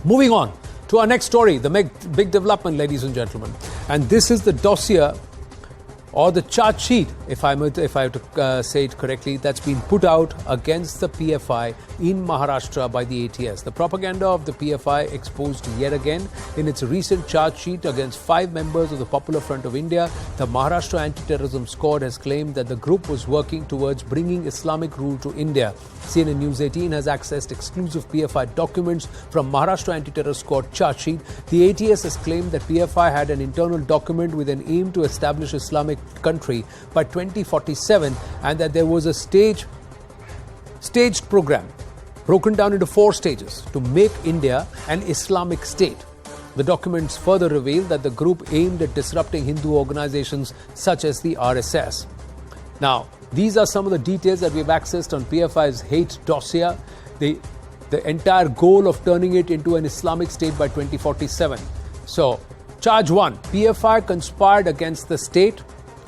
Moving on to our next story, the big development, ladies and gentlemen. And this is the dossier or the charge sheet, if I have to say it correctly, that's been put out against the PFI in Maharashtra by the ATS. The propaganda of the PFI exposed yet again in its recent charge sheet against 5 members of the Popular Front of India. The Maharashtra Anti-Terrorism Squad has claimed that the group was working towards bringing Islamic rule to India. CNN News18 has accessed exclusive PFI documents from Maharashtra Anti-Terror Squad charge sheet. The ATS has claimed that PFI had an internal document with an aim to establish Islamic country by 2047 and that there was a staged program broken down into 4 stages to make India an Islamic state. The documents further reveal that the group aimed at disrupting Hindu organizations such as the RSS. Now, these are some of the details that we've accessed on PFI's hate dossier. The entire goal of turning it into an Islamic state by 2047. So, charge 1, PFI conspired against the state.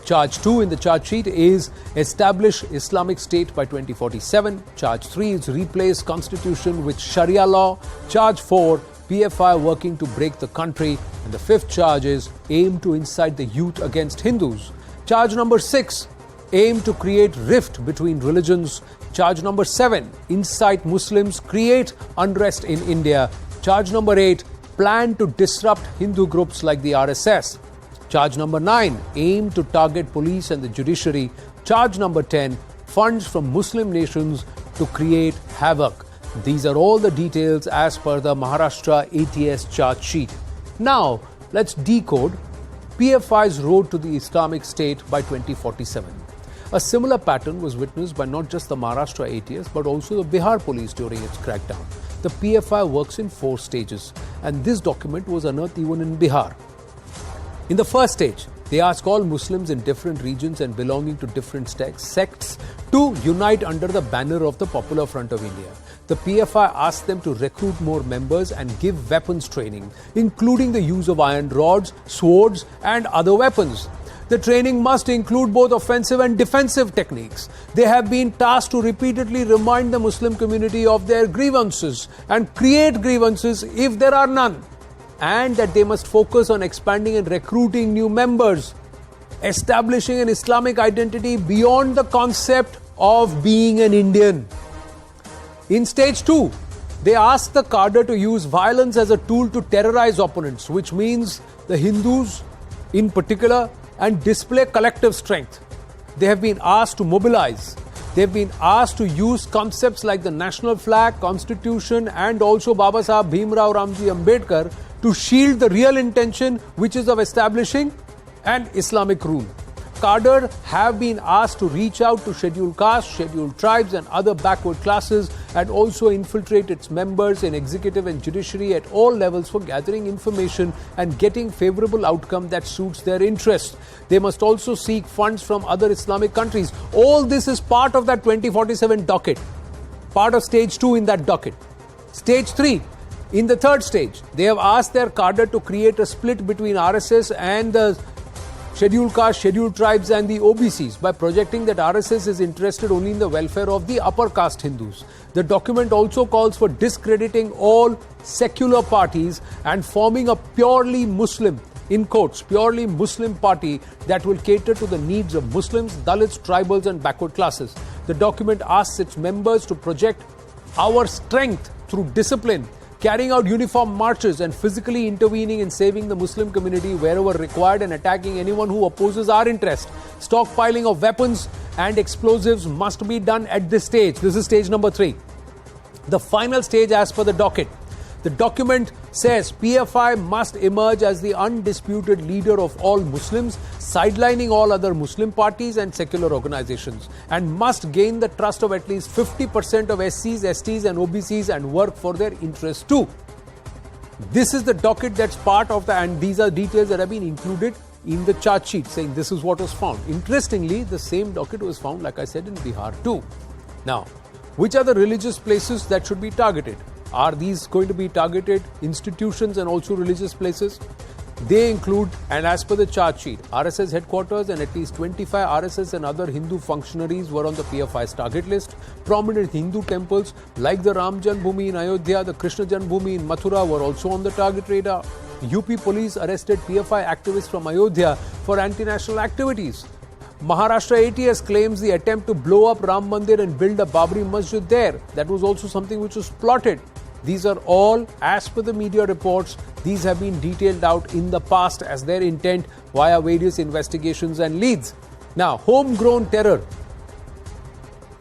Charge 2 in the charge sheet is establish Islamic state by 2047. Charge 3 is replace constitution with Sharia law. Charge 4, PFI working to break the country. And the 5th charge is aim to incite the youth against Hindus. Charge number 6, aim to create rift between religions. Charge number 7, incite Muslims, create unrest in India. Charge number 8, plan to disrupt Hindu groups like the RSS. Charge number 9, aim to target police and the judiciary. Charge number 10, funds from Muslim nations to create havoc. These are all the details as per the Maharashtra ATS charge sheet. Now, let's decode PFI's road to the Islamic State by 2047. A similar pattern was witnessed by not just the Maharashtra ATS but also the Bihar police during its crackdown. The PFI works in 4 stages, and this document was unearthed even in Bihar. In the first stage, they ask all Muslims in different regions and belonging to different sects to unite under the banner of the Popular Front of India. The PFI asked them to recruit more members and give weapons training, including the use of iron rods, swords, and other weapons. The training must include both offensive and defensive techniques. They have been tasked to repeatedly remind the Muslim community of their grievances and create grievances if there are none, and that they must focus on expanding and recruiting new members, establishing an Islamic identity beyond the concept of being an Indian. In stage 2, they ask the cadre to use violence as a tool to terrorize opponents, which means the Hindus in particular, and display collective strength. They have been asked to mobilize. They've been asked to use concepts like the national flag, constitution, and also Baba Sahib Bhimrao Ramji Ambedkar to shield the real intention, which is of establishing an Islamic rule. Cadre have been asked to reach out to scheduled castes, scheduled tribes and other backward classes, and also infiltrate its members in executive and judiciary at all levels for gathering information and getting favorable outcome that suits their interests. They must also seek funds from other Islamic countries. All this is part of that 2047 docket, part of stage 2 in that docket. Stage 3. In the third stage, they have asked their cadre to create a split between RSS and the scheduled castes, scheduled tribes and the OBCs by projecting that RSS is interested only in the welfare of the upper caste Hindus. The document also calls for discrediting all secular parties and forming a purely Muslim, in quotes, purely Muslim party that will cater to the needs of Muslims, Dalits, tribals and backward classes. The document asks its members to project our strength through discipline, carrying out uniform marches and physically intervening in saving the Muslim community wherever required and attacking anyone who opposes our interest. Stockpiling of weapons and explosives must be done at this stage. This is stage number 3. The final stage as per the docket. The document says PFI must emerge as the undisputed leader of all Muslims, sidelining all other Muslim parties and secular organizations, and must gain the trust of at least 50% of SCs, STs and OBCs and work for their interests too. This is the docket that's part of and these are details that have been included in the charge sheet saying this is what was found. Interestingly, the same docket was found, like I said, in Bihar too. Now, which are the religious places that should be targeted? Are these going to be targeted institutions and also religious places? They include, and as per the charge sheet, RSS headquarters and at least 25 RSS and other Hindu functionaries were on the PFI's target list. Prominent Hindu temples like the Ram Janmabhoomi in Ayodhya, the Krishna Janmabhoomi in Mathura were also on the target radar. UP police arrested PFI activists from Ayodhya for anti-national activities. Maharashtra ATS claims the attempt to blow up Ram Mandir and build a Babri Masjid there. That was also something which was plotted. These are all, as per the media reports, these have been detailed out in the past as their intent via various investigations and leads. Now, homegrown terror.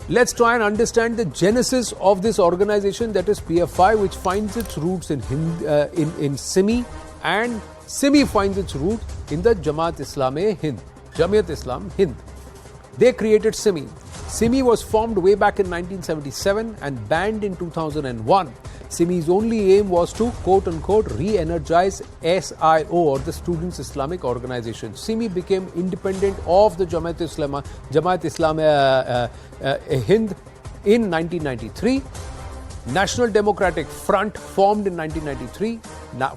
Let's try and understand the genesis of this organization, that is PFI, which finds its roots in Simi, and Simi finds its root in the Jamaat Islam Hind. They created Simi. Simi was formed way back in 1977 and banned in 2001. Simi's only aim was to, quote-unquote, re-energize SIO, or the Students' Islamic Organization. Simi became independent of the Jamaat Islam Hind in 1993. National Democratic Front formed in 1993,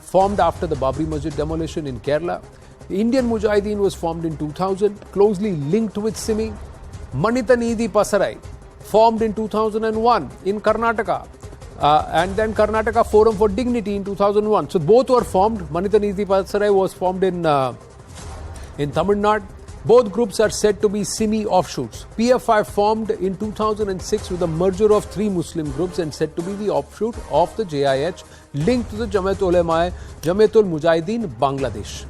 formed after the Babri Masjid demolition in Kerala. The Indian Mujahideen was formed in 2000, closely linked with Simi. Manita Needi Pasarai formed in 2001 in Karnataka. And then Karnataka Forum for Dignity in 2001. So both were formed. Manita Needi Pasarai was formed in Tamil Nadu. Both groups are said to be Simi offshoots. PFI formed in 2006 with a merger of 3 Muslim groups and said to be the offshoot of the JIH, linked to the Jamaat-ul Mujahideen Bangladesh.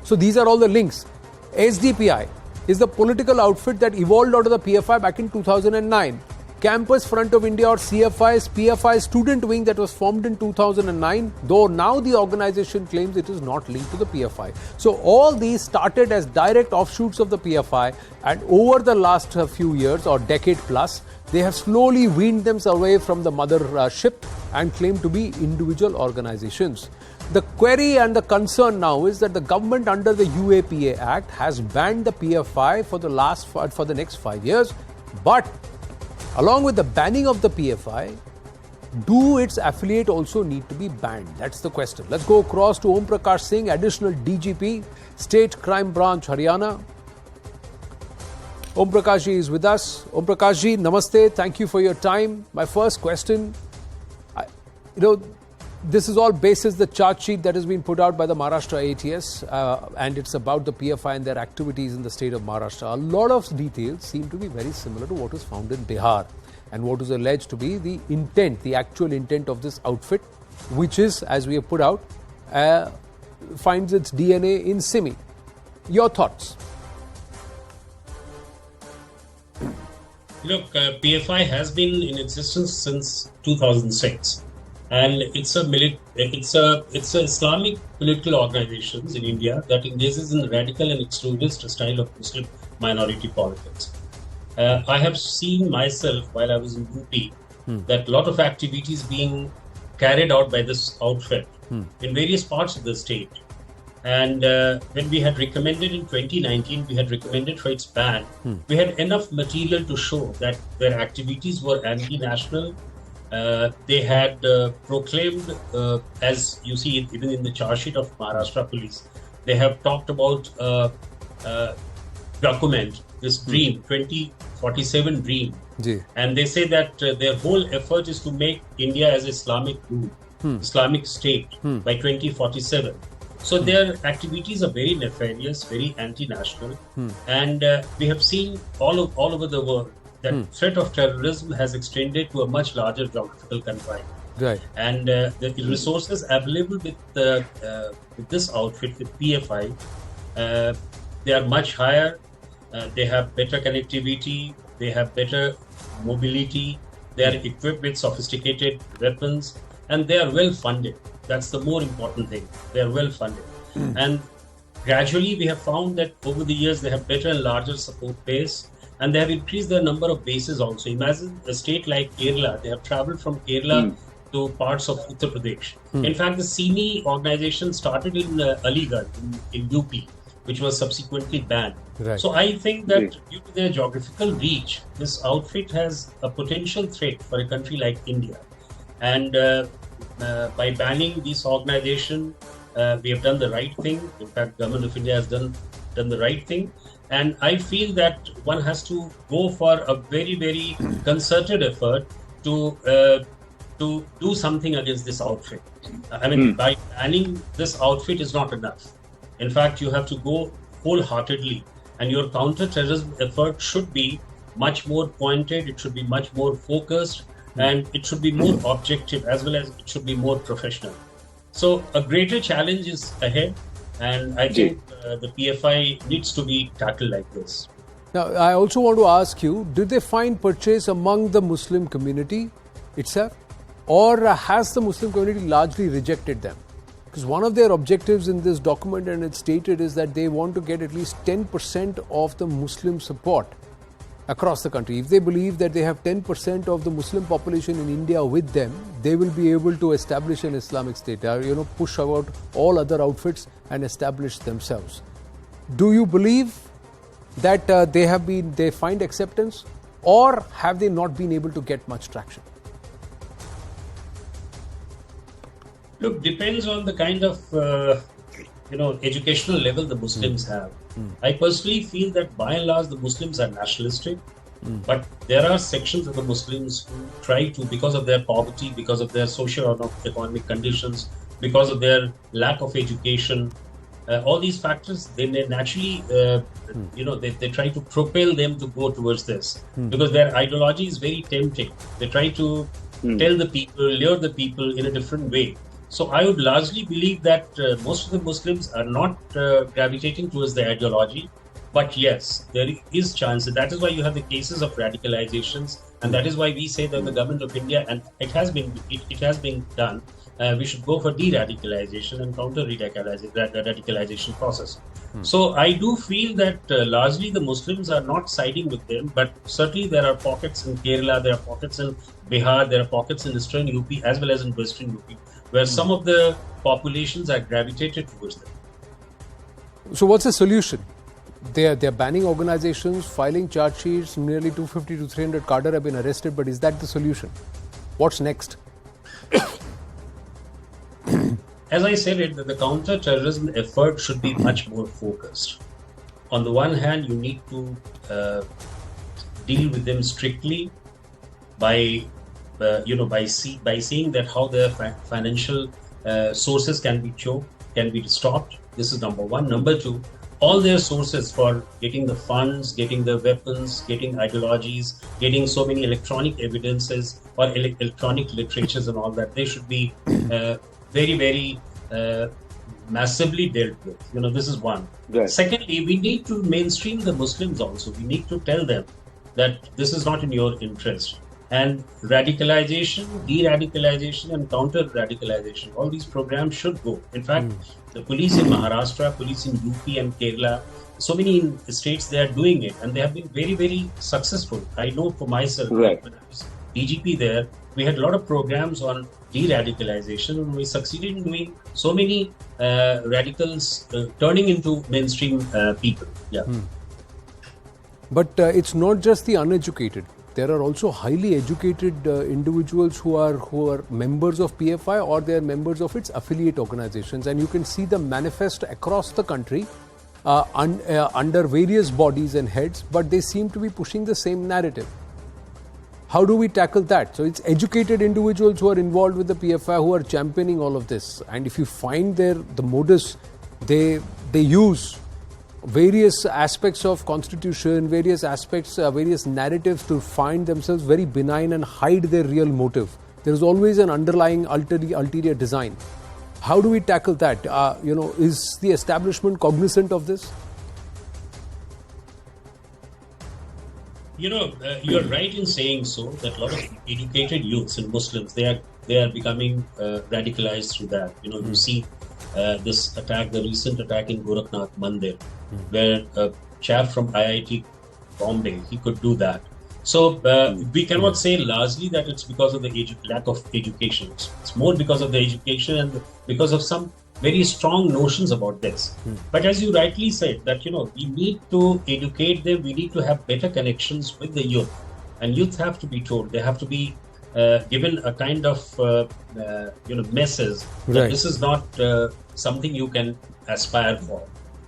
So these are all the links. SDPI is the political outfit that evolved out of the PFI back in 2009. Campus Front of India, or CFI's PFI student wing that was formed in 2009, though now the organization claims it is not linked to the PFI. So all these started as direct offshoots of the PFI, and over the last few years or decade plus, they have slowly weaned themselves away from the mothership and claim to be individual organizations. The query and the concern now is that the government under the UAPA Act has banned the PFI for the next 5 years, but along with the banning of the PFI, do its affiliate also need to be banned? That's the question. Let's go across to Om Prakash Singh, Additional DGP, State Crime Branch, Haryana. Om Prakash ji is with us. Om Prakash ji, namaste. Thank you for your time. My first question, this is all basis the charge sheet that has been put out by the Maharashtra ATS, and it's about the PFI and their activities in the state of Maharashtra. A lot of details seem to be very similar to what was found in Bihar and what is alleged to be the intent, the actual intent of this outfit, which is, as we have put out, finds its DNA in Simi. Your thoughts? Look, PFI has been in existence since 2006. And it's a Islamic political organization in India that engages in radical and extremist style of Muslim minority politics. I have seen myself while I was in UP that a lot of activities being carried out by this outfit in various parts of the state. And when we had recommended in 2019, we had recommended for its ban, we had enough material to show that their activities were anti-national. They had proclaimed, as you see even in the charge sheet of Maharashtra police, they have talked about document, this dream, 2047 dream. And they say that their whole effort is to make India as Islamic rule, Islamic state by 2047. So their activities are very nefarious, very anti-national. And we have seen all over the world that threat of terrorism has extended to a much larger geographical confine. Right. And the resources available with this outfit, with PFI, they are much higher. They have better connectivity. They have better mobility. They are equipped with sophisticated weapons, and they are well funded. That's the more important thing. They are well funded. And gradually we have found that over the years they have better and larger support base. And they have increased the number of bases also. Imagine a state like Kerala. They have traveled from Kerala to parts of Uttar Pradesh. In fact, the Simi organization started in Aligarh, in UP, which was subsequently banned. Right. So I think that due to their geographical reach, this outfit has a potential threat for a country like India. And by banning this organization, we have done the right thing. In fact, Government of India has done the right thing. And I feel that one has to go for a very, very concerted effort to do something against this outfit. I mean, by banning this outfit is not enough. In fact, you have to go wholeheartedly, and your counter-terrorism effort should be much more pointed, it should be much more focused, and it should be more objective, as well as it should be more professional. So a greater challenge is ahead, and I think the PFI needs to be tackled like this. Now, I also want to ask you, did they find purchase among the Muslim community itself, or has the Muslim community largely rejected them? Because one of their objectives in this document, and it's stated, is that they want to get at least 10% of the Muslim support across the country. If they believe that they have 10% of the Muslim population in India with them, they will be able to establish an Islamic state, push out all other outfits and establish themselves. Do you believe that they find acceptance, or have they not been able to get much traction? Look, depends on the kind of educational level the Muslims have. I personally feel that by and large the Muslims are nationalistic, but there are sections of the Muslims who try to, because of their poverty, because of their socio-economic conditions, because of their lack of education, all these factors, they naturally, they try to propel them to go towards this, because their ideology is very tempting. They try to tell the people, lure the people in a different way. So I would largely believe that most of the Muslims are not gravitating towards the ideology. But yes, there is chance. That is why you have the cases of radicalizations, and that is why we say that the Government of India, and it has been done, we should go for de-radicalization and counter-radicalization process. So I do feel that largely the Muslims are not siding with them, but certainly there are pockets in Kerala, there are pockets in Bihar, there are pockets in Eastern UP as well as in Western UP, where some of the populations are gravitated towards them. So what's the solution? They're banning organizations, filing charge sheets, nearly 250 to 300 cadre have been arrested, but is that the solution? What's next? As I said, the counter-terrorism effort should be much more focused. On the one hand, you need to deal with them strictly by seeing that how their financial sources can be choked, can be stopped. This is number one. Number two, all their sources for getting the funds, getting the weapons, getting ideologies, getting so many electronic evidences or electronic literatures and all that, they should be very, very massively dealt with. This is one. Right. Secondly, we need to mainstream the Muslims also. We need to tell them that this is not in your interest. And radicalization, de-radicalization and counter-radicalization, all these programs should go. In fact, the police in Maharashtra, police in UP and Kerala, so many states, they are doing it, and they have been very, very successful. I know for myself, right, when I was DGP there, we had a lot of programs on de-radicalization, and we succeeded in doing so many radicals turning into mainstream people. Yeah. But it's not just the uneducated. There are also highly educated individuals who are members of PFI, or they are members of its affiliate organizations, and you can see them manifest across the country under various bodies and heads, but they seem to be pushing the same narrative. How do we tackle that? So it's educated individuals who are involved with the PFI who are championing all of this, and if you find the modus, they use various aspects of constitution, various aspects, various narratives to find themselves very benign and hide their real motive. There is always an underlying ulterior design. How do we tackle that? Is the establishment cognizant of this? You're right in saying so, that a lot of educated youths and Muslims, they are becoming radicalized through that. You see this attack, the recent attack in Gorakhnath Mandir, where a chap from IIT Bombay, he could do that. So we cannot say largely that it's because of the lack of education. It's more because of the education and because of some very strong notions about this. But as you rightly said, that we need to educate them, we need to have better connections with the youth, and youth have to be told, they have to be given a kind of message that Right. this is not something you can aspire for.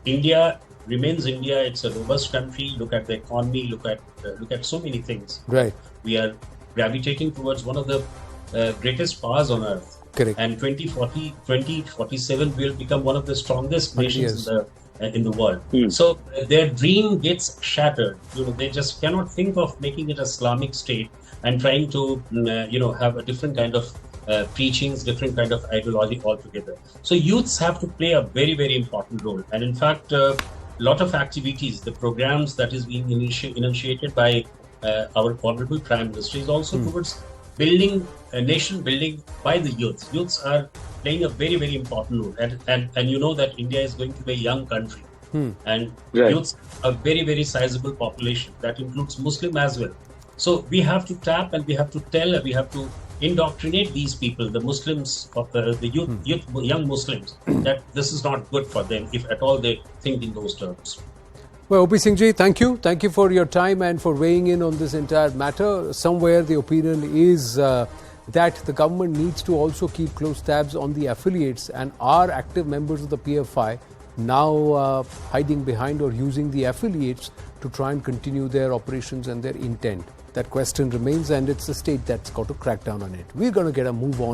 India remains India. It's a robust country. Look at the economy. Look at so many things. Right. We are gravitating towards one of the greatest powers on earth. Correct. And 2047 will become one of the strongest nations in the world. So their dream gets shattered. They just cannot think of making it an Islamic state and trying to have a different kind of preachings, different kind of ideology altogether. So youths have to play a very, very important role. And in fact, a lot of activities, the programs that is being initiated by our Honorable Prime Minister is also towards building a nation building by the youths. Youths are playing a very, very important role. And you know that India is going to be a young country. And youths are a very, very sizable population. That includes Muslim as well. So we have to tap and we have to tell and we have to indoctrinate these people, the Muslims, the young Muslims, that this is not good for them if at all they think in those terms. Well, OP Singh ji, thank you. Thank you for your time and for weighing in on this entire matter. Somewhere the opinion is that the government needs to also keep close tabs on the affiliates and are active members of the PFI now hiding behind or using the affiliates to try and continue their operations and their intent. That question remains, and it's the state that's got to crack down on it. We're going to get a move on.